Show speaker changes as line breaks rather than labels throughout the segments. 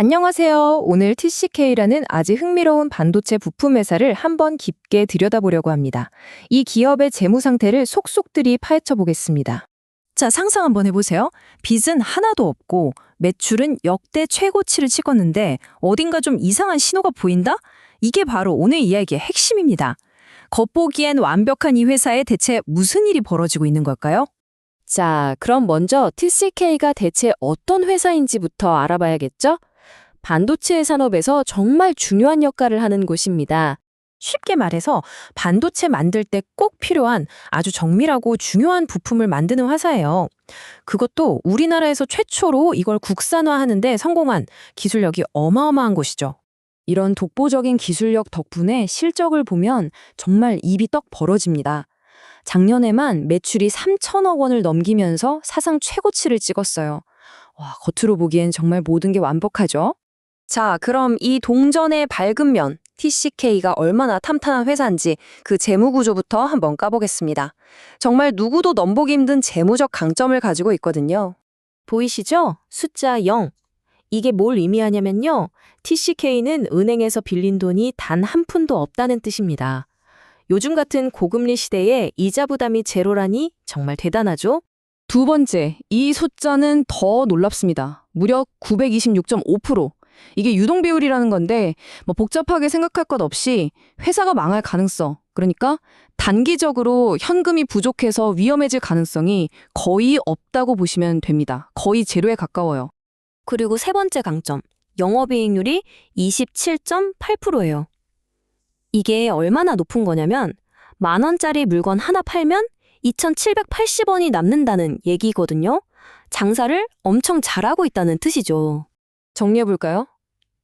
안녕하세요. 오늘 TCK라는 아주 흥미로운 반도체 부품 회사를 한번 깊게 들여다보려고 합니다. 이 기업의 재무 상태를 속속들이 파헤쳐 보겠습니다. 자, 상상 한번 해보세요. 빚은 하나도 없고 매출은 역대 최고치를 찍었는데 어딘가 좀 이상한 신호가 보인다? 이게 바로 오늘 이야기의 핵심입니다. 겉보기엔 완벽한 이 회사에 대체 무슨 일이 벌어지고 있는 걸까요? 자, 그럼 먼저 TCK가 대체 어떤 회사인지부터 알아봐야겠죠? 반도체 산업에서 정말 중요한 역할을 하는 곳입니다. 쉽게 말해서 반도체 만들 때 꼭 필요한 아주 정밀하고 중요한 부품을 만드는 회사예요. 그것도 우리나라에서 최초로 이걸 국산화하는 데 성공한 기술력이 어마어마한 곳이죠. 이런 독보적인 기술력 덕분에 실적을 보면 정말 입이 떡 벌어집니다. 작년에만 매출이 3천억 원을 넘기면서 사상 최고치를 찍었어요. 와, 겉으로 보기엔 정말 모든 게 완벽하죠? 자, 그럼 이 동전의 밝은 면, TCK가 얼마나 탄탄한 회사인지 그 재무 구조부터 한번 까보겠습니다. 정말 누구도 넘보기 힘든 재무적 강점을 가지고 있거든요. 보이시죠? 숫자 0. 이게 뭘 의미하냐면요. TCK는 은행에서 빌린 돈이 단 한 푼도 없다는 뜻입니다. 요즘 같은 고금리 시대에 이자 부담이 제로라니 정말 대단하죠? 두 번째, 이 숫자는 더 놀랍습니다. 무려 926.5%. 이게 유동 비율이라는 건데 복잡하게 생각할 것 없이 회사가 망할 가능성, 그러니까 단기적으로 현금이 부족해서 위험해질 가능성이 거의 없다고 보시면 됩니다. 거의 제로에 가까워요. 그리고 세 번째 강점, 영업이익률이 27.8%예요. 이게 얼마나 높은 거냐면 10,000원짜리 물건 하나 팔면 2,780원이 남는다는 얘기거든요. 장사를 엄청 잘하고 있다는 뜻이죠. 정리해볼까요?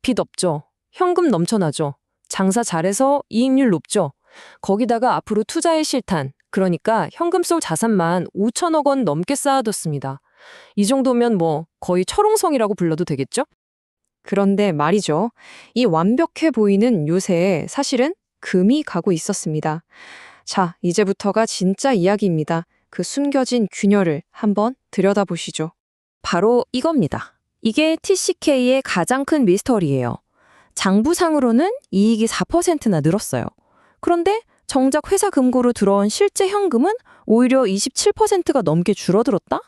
빚 없죠. 현금 넘쳐나죠. 장사 잘해서 이익률 높죠. 거기다가 앞으로 투자의 실탄, 그러니까 현금 속 자산만 5천억 원 넘게 쌓아뒀습니다. 이 정도면 거의 철옹성이라고 불러도 되겠죠? 그런데 말이죠. 이 완벽해 보이는 요새에 사실은 금이 가고 있었습니다. 자, 이제부터가 진짜 이야기입니다. 그 숨겨진 균열을 한번 들여다보시죠. 바로 이겁니다. 이게 TCK의 가장 큰 미스터리예요. 장부상으로는 이익이 4%나 늘었어요. 그런데 정작 회사 금고로 들어온 실제 현금은 오히려 27%가 넘게 줄어들었다?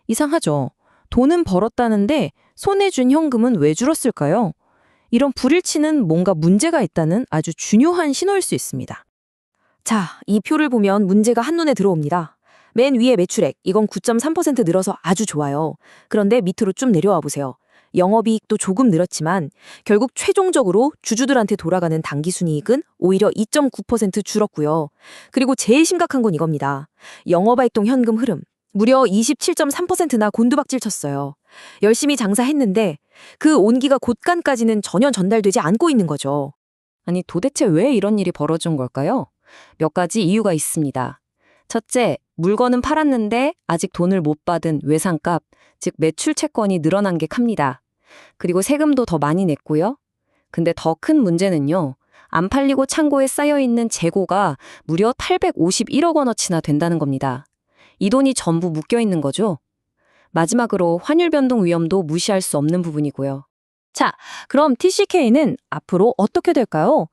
이상하죠. 돈은 벌었다는데 손에 쥔 현금은 왜 줄었을까요? 이런 불일치는 뭔가 문제가 있다는 아주 중요한 신호일 수 있습니다. 자, 이 표를 보면 문제가 한눈에 들어옵니다. 맨 위에 매출액, 이건 9.3% 늘어서 아주 좋아요. 그런데 밑으로 좀 내려와 보세요. 영업이익도 조금 늘었지만 결국 최종적으로 주주들한테 돌아가는 당기순이익은 오히려 2.9% 줄었고요. 그리고 제일 심각한 건 이겁니다. 영업활동 현금 흐름, 무려 27.3%나 곤두박질 쳤어요. 열심히 장사했는데 그 온기가 곳간까지는 전혀 전달되지 않고 있는 거죠. 아니, 도대체 왜 이런 일이 벌어진 걸까요? 몇 가지 이유가 있습니다. 첫째, 물건은 팔았는데 아직 돈을 못 받은 외상값, 즉 매출 채권이 늘어난 게 큽니다. 그리고 세금도 더 많이 냈고요. 근데 더 큰 문제는요. 안 팔리고 창고에 쌓여있는 재고가 무려 851억 원어치나 된다는 겁니다. 이 돈이 전부 묶여있는 거죠. 마지막으로 환율 변동 위험도 무시할 수 없는 부분이고요. 자, 그럼 TCK는 앞으로 어떻게 될까요?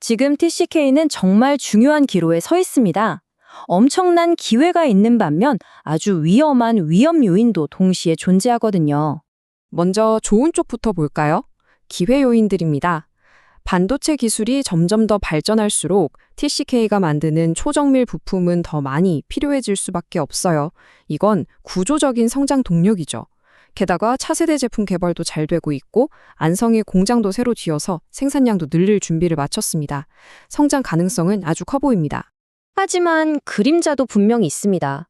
지금 TCK는 정말 중요한 기로에 서 있습니다. 엄청난 기회가 있는 반면 아주 위험한 위험 요인도 동시에 존재하거든요. 먼저 좋은 쪽부터 볼까요? 기회 요인들입니다. 반도체 기술이 점점 더 발전할수록 TCK가 만드는 초정밀 부품은 더 많이 필요해질 수밖에 없어요. 이건 구조적인 성장 동력이죠. 게다가 차세대 제품 개발도 잘 되고 있고 안성에 공장도 새로 지어서 생산량도 늘릴 준비를 마쳤습니다. 성장 가능성은 아주 커 보입니다. 하지만 그림자도 분명히 있습니다.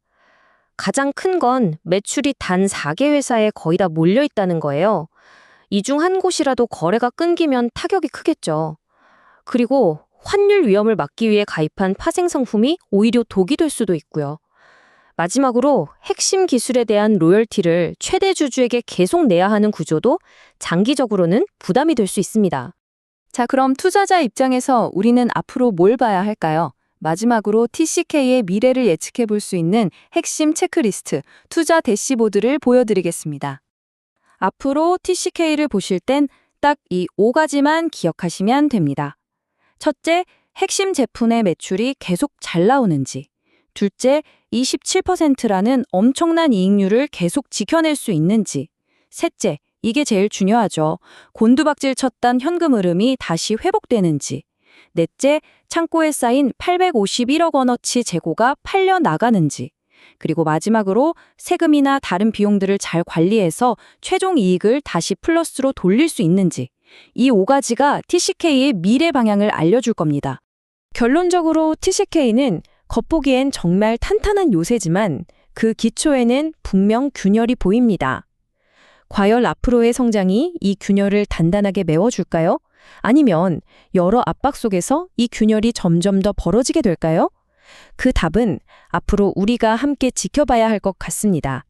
가장 큰 건 매출이 단 4개 회사에 거의 다 몰려 있다는 거예요. 이 중 한 곳이라도 거래가 끊기면 타격이 크겠죠. 그리고 환율 위험을 막기 위해 가입한 파생 상품이 오히려 독이 될 수도 있고요. 마지막으로 핵심 기술에 대한 로열티를 최대 주주에게 계속 내야 하는 구조도 장기적으로는 부담이 될 수 있습니다. 자, 그럼 투자자 입장에서 우리는 앞으로 뭘 봐야 할까요? 마지막으로 TCK의 미래를 예측해 볼 수 있는 핵심 체크리스트, 투자 대시보드를 보여드리겠습니다. 앞으로 TCK를 보실 땐
딱 이 5가지만 기억하시면 됩니다. 첫째, 핵심 제품의 매출이 계속 잘 나오는지. 둘째, 27%라는 엄청난 이익률을 계속 지켜낼 수 있는지. 셋째, 이게 제일 중요하죠. 곤두박질 쳤던 현금 흐름이 다시 회복되는지. 넷째, 창고에 쌓인 851억 원어치 재고가 팔려 나가는지. 그리고 마지막으로 세금이나 다른 비용들을 잘 관리해서 최종 이익을 다시 플러스로 돌릴 수 있는지. 이 5가지가 TCK의 미래 방향을 알려줄 겁니다.
결론적으로 TCK는 겉보기엔 정말 탄탄한 요새지만 그 기초에는 분명 균열이 보입니다. 과연 앞으로의 성장이 이 균열을 단단하게 메워줄까요? 아니면 여러 압박 속에서 이 균열이 점점 더 벌어지게 될까요? 그 답은 앞으로 우리가 함께 지켜봐야 할 것 같습니다.